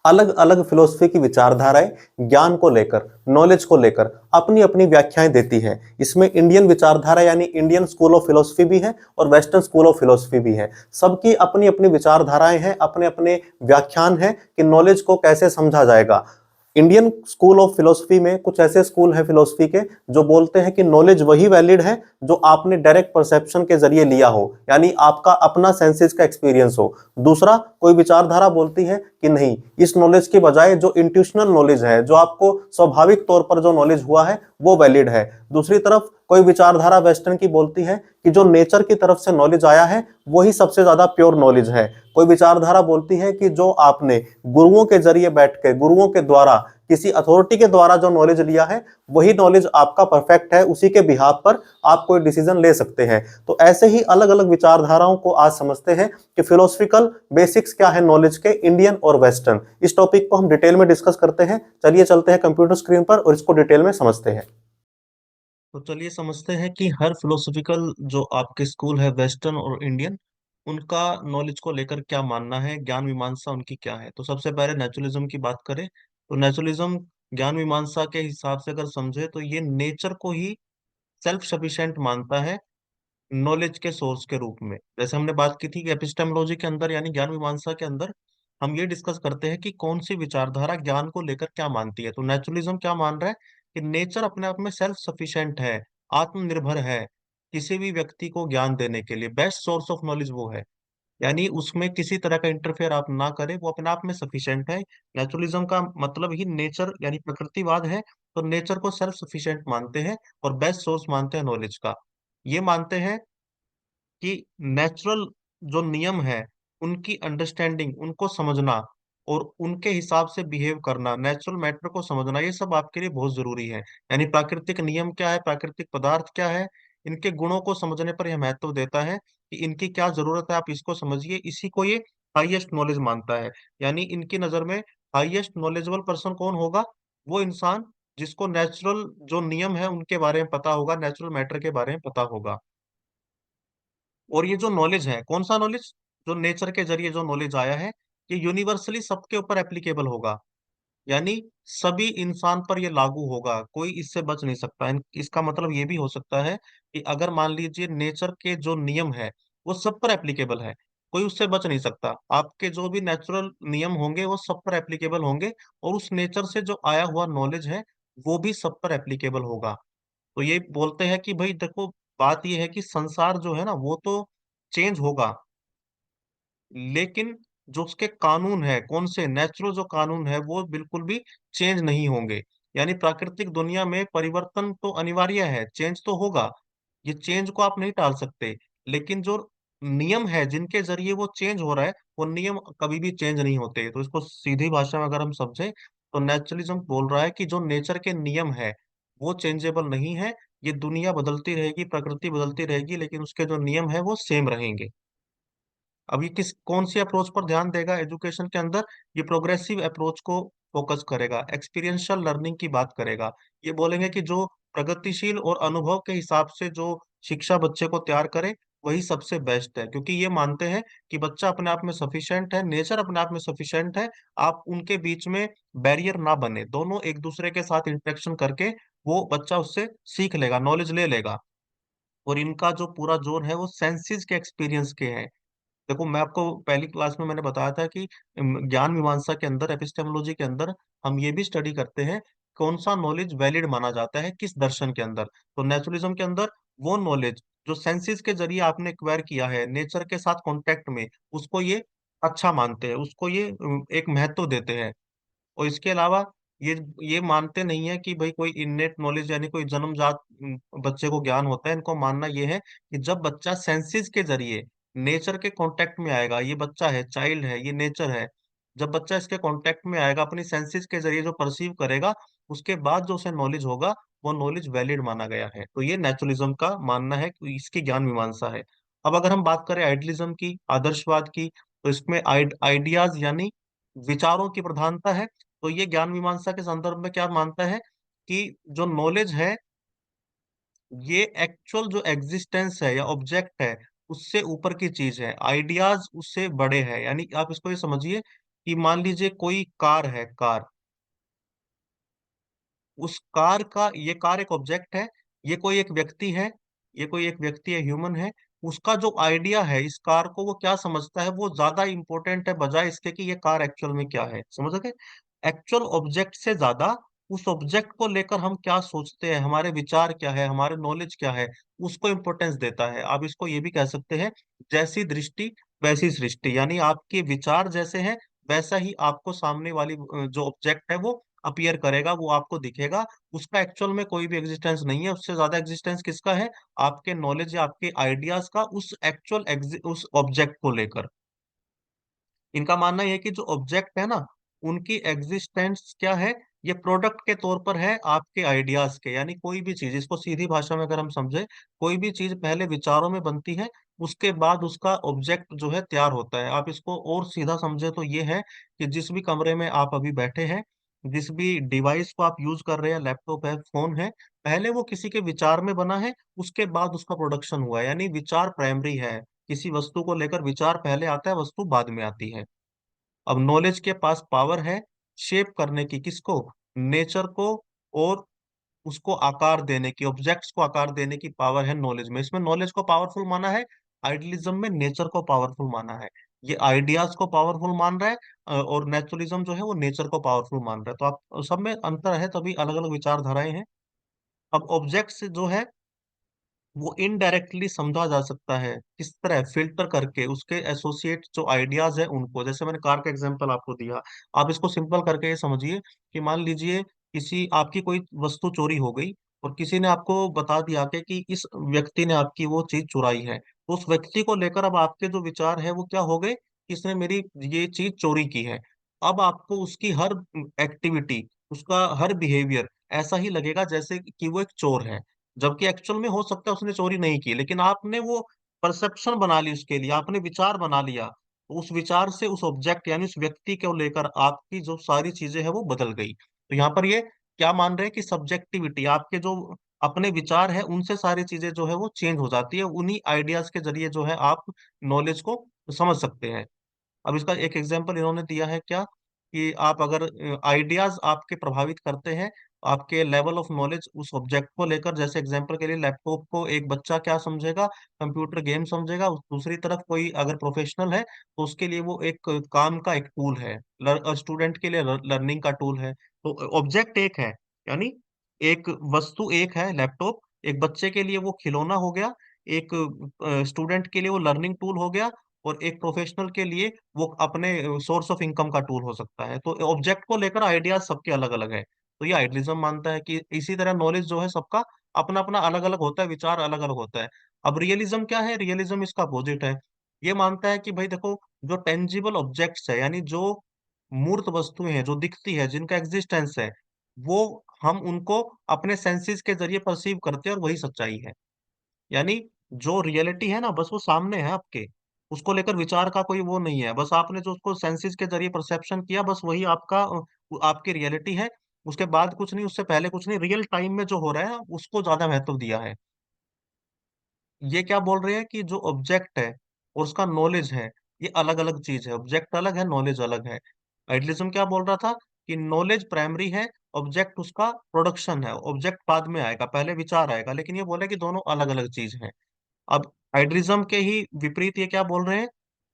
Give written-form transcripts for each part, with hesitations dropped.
अलग अलग फिलोसफी की विचारधाराएं ज्ञान को लेकर, नॉलेज को लेकर अपनी अपनी व्याख्याएं देती है। इसमें इंडियन विचारधारा यानी इंडियन स्कूल ऑफ फिलोसफी भी है और वेस्टर्न स्कूल ऑफ फिलोसफी भी है। सबकी अपनी अपनी विचारधाराएं हैं, अपने अपने व्याख्यान हैं कि नॉलेज को कैसे समझा जाएगा। इंडियन स्कूल ऑफ फिलोसफी में कुछ ऐसे स्कूल है फिलोसफी के जो बोलते हैं कि नॉलेज वही वैलिड है जो आपने डायरेक्ट परसेप्शन के जरिए लिया हो, यानी आपका अपना सेंसेस का एक्सपीरियंस हो। दूसरा, कोई विचारधारा बोलती है कि नहीं, इस नॉलेज के बजाय जो इंट्यूशनल नॉलेज है, जो आपको स्वाभाविक तौर पर जो नॉलेज हुआ है, वो वैलिड है। दूसरी तरफ कोई विचारधारा वेस्टर्न की बोलती है कि जो नेचर की तरफ से नॉलेज आया है वही सबसे ज्यादा प्योर नॉलेज है। कोई विचारधारा बोलती है कि जो आपने गुरुओं के जरिए बैठ के, गुरुओं के द्वारा, किसी अथॉरिटी के द्वारा जो नॉलेज लिया है वही नॉलेज आपका परफेक्ट है, उसी के बिहाफ पर आप कोई डिसीजन ले सकते हैं। तो ऐसे ही अलग अलग विचारधाराओं को आज समझते हैं कि फिलोसफिकल बेसिक्स क्या है नॉलेज के, इंडियन और वेस्टर्न। इस टॉपिक को हम डिटेल में डिस्कस करते हैं। चलिए चलते हैं कंप्यूटर स्क्रीन पर और इसको डिटेल में समझते हैं। तो चलिए समझते हैं कि हर फिलोसफिकल जो आपके स्कूल है वेस्टर्न और इंडियन, उनका नॉलेज को लेकर क्या मानना है, ज्ञान मीमांसा उनकी क्या है। तो सबसे पहले नेचुरलिज्म की बात करें तो नेचुरलिज्म ज्ञान मीमांसा के हिसाब से अगर समझे तो ये नेचर को ही सेल्फ सफिशिएंट मानता है नॉलेज के सोर्स के रूप में। जैसे हमने बात की थी कि एपिस्टेमोलॉजी के अंदर यानी ज्ञान मीमांसा के अंदर हम ये डिस्कस करते हैं कि कौन सी विचारधारा ज्ञान को लेकर क्या मानती है। तो नेचुरलिज्म क्या मान रहा है कि नेचर अपने आप में सेल्फ सफिशिएंट है, आत्मनिर्भर है, किसी भी व्यक्ति को ज्ञान देने के लिए बेस्ट सोर्स ऑफ नॉलेज वो है। यानी उसमें किसी तरह का इंटरफेयर आप ना करें, वो अपने आप में सफिशिएंट है। नेचुरलिज्म का मतलब ही नेचर यानी प्रकृतिवाद है। तो नेचर को सेल्फ सफिशिएंट मानते हैं और बेस्ट सोर्स मानते हैं नॉलेज का। ये मानते हैं कि नेचुरल जो नियम है उनकी अंडरस्टैंडिंग, उनको समझना और उनके हिसाब से बिहेव करना, नेचुरल मैटर को समझना, ये सब आपके लिए बहुत जरूरी है। यानी प्राकृतिक नियम क्या है, प्राकृतिक पदार्थ क्या है, इनके गुणों को समझने पर यह महत्व देता है कि इनकी क्या जरूरत है, आप इसको समझिए। इसी को ये हाईएस्ट नॉलेज मानता है। यानी इनकी नजर में हाईएस्ट नॉलेजेबल पर्सन कौन होगा? वो इंसान जिसको नेचुरल जो नियम है उनके बारे में पता होगा, नेचुरल मैटर के बारे में पता होगा। और ये जो नॉलेज है, कौन सा नॉलेज? जो नेचर के जरिए जो नॉलेज आया है, ये यूनिवर्सली सबके ऊपर एप्लीकेबल होगा। यानी सभी इंसान पर ये लागू होगा, कोई इससे बच नहीं सकता। इसका मतलब ये भी हो सकता है कि अगर मान लीजिए नेचर के जो नियम है वो सब पर एप्लीकेबल है, कोई उससे बच नहीं सकता। आपके जो भी नेचुरल नियम होंगे वो सब पर एप्लीकेबल होंगे, और उस नेचर से जो आया हुआ नॉलेज है वो भी सब पर एप्लीकेबल होगा। तो ये बोलते हैं कि भाई देखो, बात ये है कि संसार जो है ना वो तो चेंज होगा, लेकिन जो उसके कानून है, कौन से नेचुरल जो कानून है वो बिल्कुल भी चेंज नहीं होंगे। यानी प्राकृतिक दुनिया में परिवर्तन तो अनिवार्य है, चेंज तो होगा, ये चेंज को आप नहीं टाल सकते। लेकिन जो नियम है जिनके जरिए वो चेंज हो रहा है, वो नियम कभी भी चेंज नहीं होते। तो इसको सीधी भाषा में अगर हम समझे तो नेचुरलिज्म बोल रहा है कि जो नेचर के नियम है वो चेंजेबल नहीं है। ये दुनिया बदलती रहेगी, प्रकृति बदलती रहेगी, लेकिन उसके जो नियम है वो सेम रहेंगे। अब ये किस कौन सी अप्रोच पर ध्यान देगा एजुकेशन के अंदर? ये प्रोग्रेसिव अप्रोच को फोकस करेगा, एक्सपीरियंशियल लर्निंग की बात करेगा। ये बोलेंगे कि जो प्रगतिशील और अनुभव के हिसाब से जो शिक्षा बच्चे को तैयार करे वही सबसे बेस्ट है, क्योंकि ये मानते हैं कि बच्चा अपने आप में सफिशिएंट है, नेचर अपने आप में सफिशिएंट है। आप उनके बीच में बैरियर ना बने, दोनों एक दूसरे के साथ इंटरेक्शन करके वो बच्चा उससे सीख लेगा, नॉलेज ले लेगा। और इनका जो पूरा जोर है वो सेंसेस के एक्सपीरियंस के है। देखो, मैं आपको पहली क्लास में मैंने बताया था कि ज्ञान मीमांसा के अंदर, एपिस्टेमोलॉजी के अंदर हम ये भी स्टडी करते हैं कौन सा नॉलेज वैलिड माना जाता है किस दर्शन के अंदर। तो नेचुरलिज्म के अंदर वो नॉलेज जो सेंसेस के जरिए आपने एक्वायर किया है नेचर के साथ कांटेक्ट में, उसको ये अच्छा मानते हैं, उसको ये एक महत्व देते हैं। और इसके अलावा ये ये मानते नहीं है कि भाई कोई इननेट नॉलेज यानी कोई जन्मजात बच्चे को ज्ञान होता है। इनको मानना ये है कि जब बच्चा सेंसेस के जरिए नेचर के कांटेक्ट में आएगा, ये बच्चा है, चाइल्ड है, ये नेचर है, जब बच्चा इसके कांटेक्ट में आएगा, अपनी सेंसेस के जरिए जो परसीव करेगा, उसके बाद जो उसे नॉलेज होगा वो नॉलेज वैलिड माना गया है। तो ये नेचुरलिज्म का मानना है कि इसकी ज्ञान मीमांसा है। अब अगर हम बात करें आइडियलिज्म की, आदर्शवाद की, तो इसमें आइडियाज यानी विचारों की प्रधानता है। तो ये ज्ञान मीमांसा के संदर्भ में क्या मानता है कि जो नॉलेज है ये एक्चुअल जो एग्जिस्टेंस है या ऑब्जेक्ट है उससे ऊपर की चीज है, आइडियाज उससे बड़े हैं। यानी आप इसको ये समझिए कि मान लीजिए कोई कार है, कार, उस कार का, ये कार एक ऑब्जेक्ट है, ये कोई एक व्यक्ति है, ये कोई एक व्यक्ति है, ह्यूमन है। उसका जो आइडिया है इस कार को, वो क्या समझता है, वो ज्यादा इंपॉर्टेंट है बजाय इसके कि ये कार एक्चुअल में क्या है। समझ गए? एक्चुअल ऑब्जेक्ट से ज्यादा उस ऑब्जेक्ट को लेकर हम क्या सोचते हैं, हमारे विचार क्या है, हमारे नॉलेज क्या है, उसको इम्पोर्टेंस देता है। आप इसको ये भी कह सकते हैं, जैसी दृष्टि वैसी सृष्टि, यानी आपके विचार जैसे हैं वैसा ही आपको सामने वाली जो ऑब्जेक्ट है वो अपीयर करेगा, वो आपको दिखेगा। उसका एक्चुअल में कोई भी एग्जिस्टेंस नहीं है, उससे ज्यादा एग्जिस्टेंस किसका है? आपके नॉलेज या आपके आइडियाज का उस उस ऑब्जेक्ट को लेकर। इनका मानना यह है कि जो ऑब्जेक्ट है ना, उनकी एग्जिस्टेंस क्या है, ये प्रोडक्ट के तौर पर है आपके आइडियाज के। यानी कोई भी चीज, इसको सीधी भाषा में अगर हम समझे, कोई भी चीज पहले विचारों में बनती है, उसके बाद उसका ऑब्जेक्ट जो है तैयार होता है। आप इसको और सीधा समझे तो ये है कि जिस भी कमरे में आप अभी बैठे हैं, जिस भी डिवाइस को आप यूज कर रहे हैं, लैपटॉप है, फोन है, पहले वो किसी के विचार में बना है, उसके बाद उसका प्रोडक्शन हुआ है। यानी विचार प्राइमरी है। किसी वस्तु को लेकर विचार पहले आता है, वस्तु बाद में आती है। अब नॉलेज के पास पावर है शेप करने की, किसको? नेचर को, और उसको आकार देने की, ऑब्जेक्ट्स को आकार देने की पावर है नॉलेज में। इसमें नॉलेज को पावरफुल माना है, आइडियलिज्म में नेचर को पावरफुल माना है। ये आइडियाज को पावरफुल मान रहा है, और नेचुरलिज्म जो है वो नेचर को पावरफुल मान रहा है। तो आप सब में अंतर है, तभी अलग अलग विचारधाराएं हैं। अब ऑब्जेक्ट्स जो है वो इनडायरेक्टली समझा जा सकता है, किस तरह? फिल्टर करके उसके एसोसिएट जो आइडियाज है उनको। जैसे मैंने कार का एग्जांपल आपको दिया, आप इसको सिंपल करके ये समझिए कि मान लीजिए किसी आपकी कोई वस्तु चोरी हो गई, और किसी ने आपको बता दिया कि इस व्यक्ति ने आपकी वो चीज चुराई है। तो उस व्यक्ति को लेकर अब आपके जो विचार है वो क्या हो गए, कि इसने मेरी ये चीज चोरी की है। अब आपको उसकी हर एक्टिविटी, उसका हर बिहेवियर ऐसा ही लगेगा जैसे कि वो एक चोर है, जबकि एक्चुअल में हो सकता है उसने चोरी नहीं की, लेकिन आपने वो परसेप्शन बना ली उसके लिए, आपने विचार बना लिया। तो उस विचार से उस ऑब्जेक्ट यानी उस व्यक्ति को लेकर आपकी जो सारी चीजें हैं वो बदल गई। तो यहाँ पर ये क्या मान रहे हैं कि सब्जेक्टिविटी, आपके जो अपने विचार है उनसे सारी चीजें जो है वो चेंज हो जाती है। उन्हीं आइडियाज के जरिए जो है आप नॉलेज को समझ सकते हैं। अब इसका एक एग्जांपल इन्होंने दिया है क्या, कि आप अगर आइडियाज आपके प्रभावित करते हैं आपके लेवल ऑफ नॉलेज उस ऑब्जेक्ट को लेकर। जैसे एग्जांपल के लिए लैपटॉप को एक बच्चा क्या समझेगा, कंप्यूटर गेम समझेगा। दूसरी तरफ कोई अगर प्रोफेशनल है तो उसके लिए वो एक काम का एक टूल है, स्टूडेंट के लिए लर्निंग का टूल है। तो ऑब्जेक्ट एक है, यानी एक वस्तु एक है लैपटॉप, एक बच्चे के लिए वो खिलौना हो गया, एक स्टूडेंट के लिए वो लर्निंग टूल हो गया, और एक प्रोफेशनल के लिए वो अपने सोर्स ऑफ इनकम का टूल हो सकता है। तो ऑब्जेक्ट को लेकर आइडियाज सबके अलग अलग है। तो ये आइडियलिज्म मानता है कि इसी तरह नॉलेज जो है सबका अपना अपना अलग अलग होता है, विचार अलग अलग होता है। अब रियलिज्म क्या है? रियलिज्म इसका अपोजिट है। ये मानता है कि भाई देखो, जो टेंजिबल ऑब्जेक्ट्स है, यानी जो मूर्त वस्तुएं हैं, जो दिखती है, जिनका एग्जिस्टेंस है, वो हम उनको अपने सेंसेस के जरिए परसीव करते हैं और वही सच्चाई है। यानी जो रियलिटी है ना, बस वो सामने है आपके, उसको लेकर विचार का कोई वो नहीं है। बस आपने जो उसको सेंसेस के जरिए परसेप्शन किया, बस वही आपका आपकी रियलिटी है। उसके बाद कुछ नहीं, उससे पहले कुछ नहीं, रियल टाइम में जो हो रहा है उसको ज्यादा महत्व दिया है। ये क्या बोल रहे हैं कि जो ऑब्जेक्ट है और उसका नॉलेज है, ये अलग अलग चीज है। ऑब्जेक्ट अलग है, नॉलेज अलग है। आइडियलिज्म क्या बोल रहा था, कि नॉलेज प्राइमरी है, ऑब्जेक्ट उसका प्रोडक्शन है। ऑब्जेक्ट बाद में आएगा, पहले विचार आएगा। लेकिन ये बोले कि दोनों अलग अलग चीज है। अब हाइड्रिज्म के ही विपरीत ये क्या बोल रहे हैं,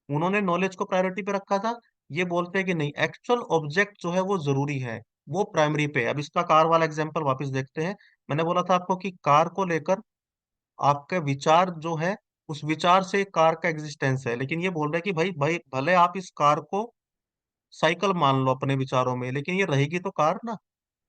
उन्होंने नॉलेज को प्रायोरिटी पे रखा था। ये बोलते हैं कि नहीं, एक्चुअल ऑब्जेक्ट जो है वो जरूरी है, वो प्राइमरी पे है। अब इसका कार वाला एग्जांपल वापस देखते हैं। मैंने बोला था आपको कि कार को लेकर आपके विचार जो है, उस विचार से कार का एग्जिस्टेंस है। लेकिन ये बोल रहे हैं कि भाई भाई भले आप इस कार को साइकिल मान लो अपने विचारों में, लेकिन ये रहेगी तो कार ना।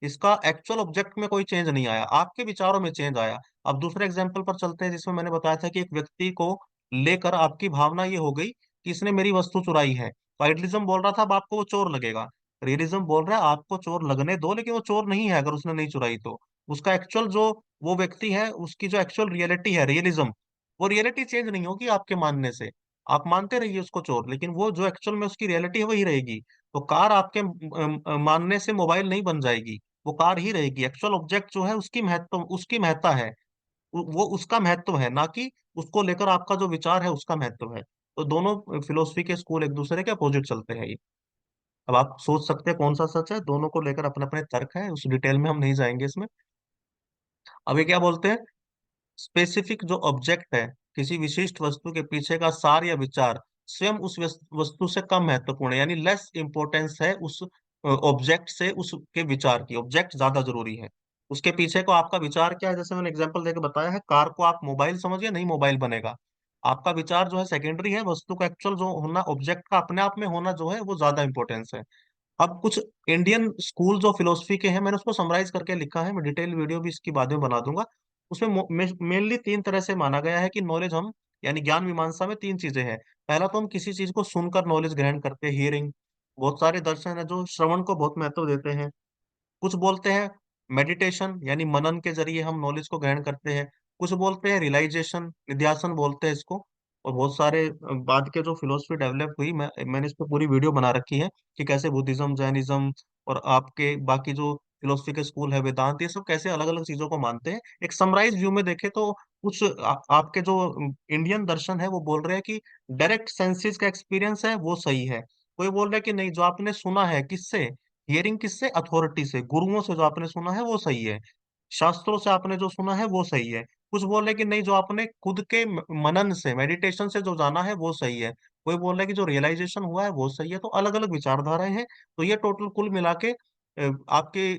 इसका एक्चुअल ऑब्जेक्ट में कोई चेंज नहीं आया, आपके विचारों में चेंज आया। अब दूसरे एग्जांपल पर चलते हैं, जिसमें मैंने बताया था कि एक व्यक्ति को लेकर आपकी भावना ये हो गई कि इसने मेरी वस्तु चुराई है। तो आइडियलिज्म बोल रहा था अब आपको वो चोर लगेगा। रियलिज्म बोल रहा है आपको चोर लगने दो, लेकिन वो चोर नहीं है अगर उसने नहीं चुराई तो। उसका एक्चुअल जो वो व्यक्ति है, उसकी जो एक्चुअल रियलिटी है, रियलिज्म, वो रियलिटी चेंज नहीं होगी आपके मानने से। आप मानते रहिए उसको चोर, लेकिन वो जो एक्चुअल में उसकी रियलिटी है वही रहेगी। तो कार आपके मानने से मोबाइल नहीं बन जाएगी, वो कार ही रहेगी। एक्चुअल ऑब्जेक्ट जो है उसकी महत्ता है, वो उसका महत्व है, ना कि उसको लेकर आपका जो विचार है उसका महत्व है। तो दोनों फिलोसफी के स्कूल एक दूसरे के अपोजिट चलते हैं ये। अब आप सोच सकते हैं कौन सा सच है, दोनों को लेकर अपने अपने तर्क है, उस डिटेल में हम नहीं जाएंगे इसमें। अब ये क्या बोलते हैं, स्पेसिफिक जो ऑब्जेक्ट है, किसी विशिष्ट वस्तु के पीछे का सार या विचार स्वयं उस वस्तु से कम महत्वपूर्ण है, यानी लेस इंपॉर्टेंस है उस ऑब्जेक्ट से उसके विचार की, ऑब्जेक्ट ज्यादा जरूरी है। उसके पीछे को आपका विचार क्या है, जैसे मैंने एग्जांपल देकर बताया है, कार को आप मोबाइल समझिए, नहीं मोबाइल बनेगा। आपका विचार जो है सेकेंडरी है, वस्तु का एक्चुअल जो होना, ऑब्जेक्ट का अपने आप में होना जो है वो ज्यादा इंपॉर्टेंस है। अब कुछ इंडियन स्कूल जो फिलोसफी के हैं, मैंने उसको समराइज करके लिखा है, मैं डिटेल वीडियो भी इसकी बाद में बना दूंगा। उसमें मेनली तीन तरह से माना गया है कि नॉलेज हम, यानी ज्ञान मीमांसा में तीन चीजें हैं। पहला तो हम किसी चीज को सुनकर नॉलेज ग्रहण करते हैं, हियरिंग। बहुत सारे दर्शन है जो श्रवण को बहुत महत्व देते हैं। कुछ बोलते हैं मेडिटेशन, यानी मनन के जरिए हम नॉलेज को ग्रहण करते हैं। कुछ बोलते हैं रियलाइजेशन, निध्यासन बोलते हैं इसको। और बहुत सारे बाद के जो फिलोसफी डेवलप हुई, मैंने इस पर पूरी वीडियो बना रखी है कि कैसे बुद्धिज्म, जैनिज्म और आपके बाकी जो फिलोसफी के स्कूल है, वेदांत, ये सब कैसे अलग अलग चीजों को मानते हैं। एक समराइज व्यू में देखे तो कुछ आपके जो इंडियन दर्शन है वो बोल रहे हैं कि डायरेक्ट सेंसेस का एक्सपीरियंस है वो सही है। कोई बोल रहा है कि नहीं, जो आपने सुना है, किससे, हियरिंग किससे, अथॉरिटी से, गुरुओं से जो आपने सुना है वो सही है। शास्त्रों से आपने जो सुना है वो सही है। कुछ बोल रहे हैं कि नहीं, जो आपने खुद के मनन से, मेडिटेशन से जो जाना है वो सही है। कोई बोल रहा है कि जो रियलाइजेशन हुआ है वो सही है। तो अलग अलग विचारधाराएं हैं। तो ये टोटल कुल मिला के आपके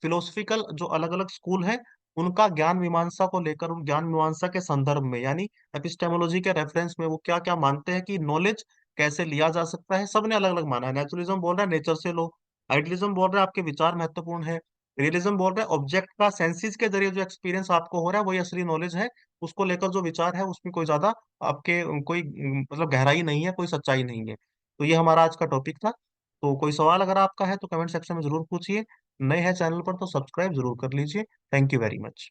फिलोसफिकल जो अलग अलग स्कूल हैं, उनका ज्ञान मीमांसा को लेकर, उन ज्ञान मीमांसा के संदर्भ में, यानी एपिस्टेमोलॉजी के रेफरेंस में, वो क्या क्या मानते हैं कि नॉलेज कैसे लिया जा सकता है। सबने अलग अलग माना है। नेचुरलिज्म बोल रहा है नेचर से लो, आइडियलिज्म बोल रहा है आपके विचार महत्वपूर्ण है, रियलिज्म बोल रहा है ऑब्जेक्ट का सेंसेस के जरिए जो एक्सपीरियंस आपको हो रहा है वही असली नॉलेज है। उसको लेकर जो विचार है उसमें कोई ज्यादा आपके कोई मतलब गहराई नहीं है, कोई सच्चाई नहीं है। तो ये हमारा आज का टॉपिक था। तो कोई सवाल अगर आपका है तो कमेंट सेक्शन में जरूर पूछिए। नए हैं चैनल पर तो सब्सक्राइब जरूर कर लीजिए। Thank you very much.